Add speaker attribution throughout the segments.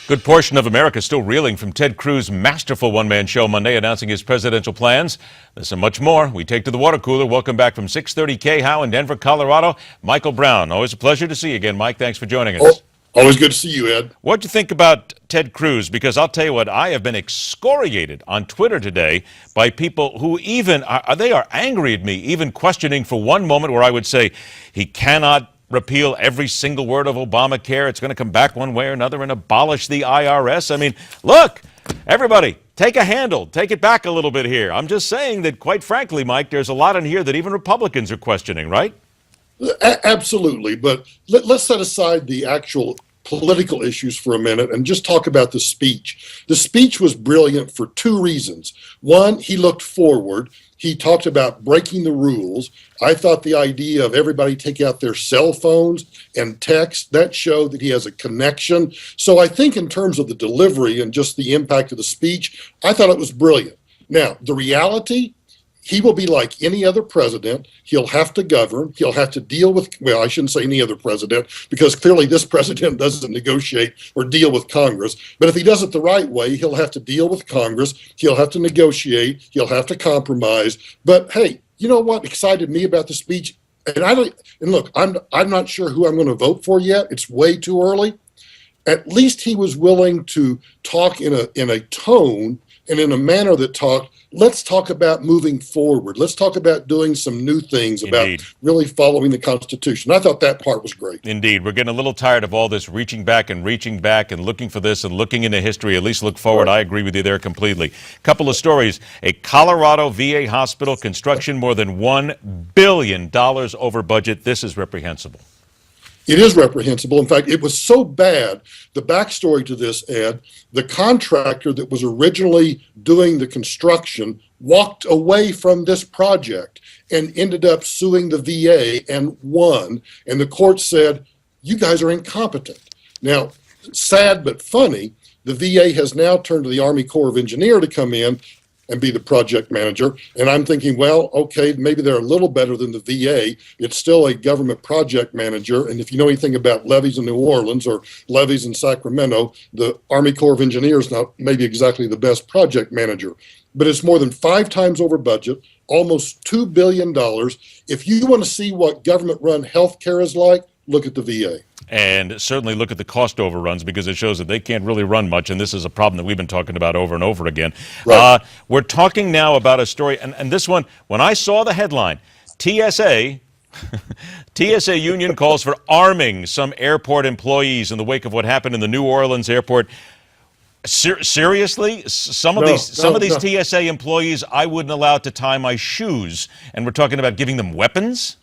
Speaker 1: Good portion of America still reeling from Ted Cruz's masterful one-man show Monday announcing his presidential plans. This and much more we take to the water cooler. Welcome back from 630 KHOW in Denver, Colorado. Michael Brown, always a pleasure to see you again. Mike, thanks for joining us.
Speaker 2: Always good to see you, Ed.
Speaker 1: What'd you think about Ted Cruz? Because I'll tell you what, I have been excoriated on Twitter today by people who they are angry at me, even questioning for one moment where I would say he cannot repeal every single word of Obamacare. It's going to come back one way or another and abolish the IRS. I mean, look, everybody, take a handle. Take it back a little bit here. I'm just saying that, quite frankly, Mike, there's a lot in here that even Republicans are questioning, right?
Speaker 2: Absolutely. But let's set aside the actual political issues for a minute and just talk about the speech. The speech was brilliant for two reasons. One, he looked forward. He talked about breaking the rules. I thought the idea of everybody take out their cell phones and text, that showed that he has a connection. So I think in terms of the delivery and just the impact of the speech, I thought it was brilliant. Now, the reality, he will be like any other president. He'll have to govern. He'll have to deal with, well, I shouldn't say any other president, because clearly this president doesn't negotiate or deal with Congress. But if he does it the right way, he'll have to deal with Congress. He'll have to negotiate. He'll have to compromise. But hey, you know what excited me about the speech? And look, I'm not sure who I'm going to vote for yet. It's way too early. At least he was willing to talk in a tone and in a manner that let's talk about moving forward. Let's talk about doing some new things, about really following the Constitution. I thought that part was great. Indeed.
Speaker 1: We're getting a little tired of all this reaching back and looking for this and looking into history. At least look forward. Right. I agree with you there completely. Couple of stories. A Colorado VA hospital construction more than $1 billion over budget. This is reprehensible.
Speaker 2: It is reprehensible. In fact, it was so bad. The backstory to this, Ed, the contractor that was originally doing the construction walked away from this project and ended up suing the VA and won. And the court said, you guys are incompetent. Now, sad but funny, the VA has now turned to the Army Corps of Engineers to come in and be the project manager. And I'm thinking, well, okay, maybe they're a little better than the VA. It's still a government project manager. And if you know anything about levees in New Orleans or levees in Sacramento, the Army Corps of Engineers not maybe exactly the best project manager. But it's more than 5 times over budget, almost $2 billion. If you want to see what government-run health care is like, look at the VA.
Speaker 1: And certainly look at the cost overruns, because it shows that they can't really run much, and this is a problem that we've been talking about over and over again. Right. We're talking now about a story, and this one, when I saw the headline, TSA Union calls for arming some airport employees in the wake of what happened in the New Orleans airport. Seriously? Some of these TSA employees I wouldn't allow to tie my shoes, and we're talking about giving them weapons?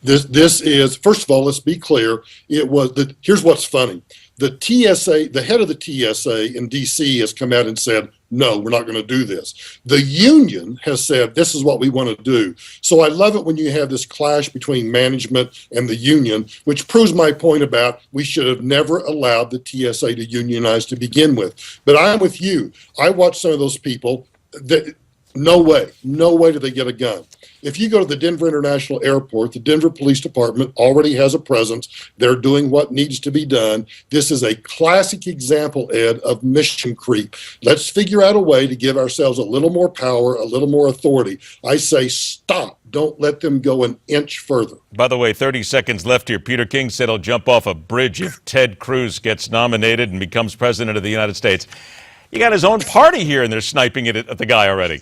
Speaker 2: This is, first of all, let's be clear. Here's what's funny. The TSA, the head of the TSA in D.C. has come out and said, no, we're not going to do this. The union has said, this is what we want to do. So I love it when you have this clash between management and the union, which proves my point about we should have never allowed the TSA to unionize to begin with. But I'm with you. I watch some of those people that, no way do they get a gun. If you go to the Denver International Airport, the Denver Police Department already has a presence. They're doing what needs to be done. This is a classic example, Ed, of mission creep. Let's figure out a way to give ourselves a little more power, a little more authority. I say stop. Don't let them go an inch further.
Speaker 1: By the way, 30 seconds left here. Peter King said he'll jump off a bridge if Ted Cruz gets nominated and becomes president of the United States. You got his own party here, and they're sniping it at the guy already.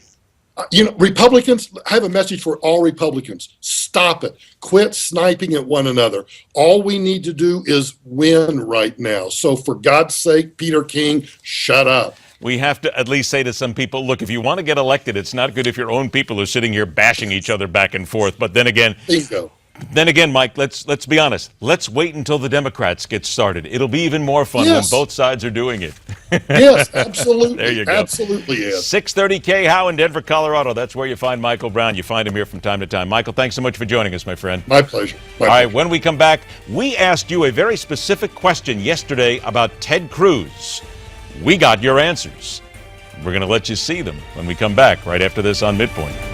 Speaker 2: Republicans, I have a message for all Republicans. Stop it. Quit sniping at one another. All we need to do is win right now. So for God's sake, Peter King, shut up.
Speaker 1: We have to at least say to some people, look, if you want to get elected, it's not good if your own people are sitting here bashing each other back and forth. But then again,
Speaker 2: bingo.
Speaker 1: Then again, Mike, let's be honest. Let's wait until the Democrats get started. It'll be even more fun when both sides are doing it.
Speaker 2: Yes, absolutely.
Speaker 1: There you go.
Speaker 2: Absolutely, yes.
Speaker 1: 630 KHOW in Denver, Colorado. That's where you find Michael Brown. You find him here from time to time. Michael, thanks so much for joining us, my friend.
Speaker 2: My pleasure.
Speaker 1: All right, when we come back, we asked you a very specific question yesterday about Ted Cruz. We got your answers. We're going to let you see them when we come back right after this on MidPoint.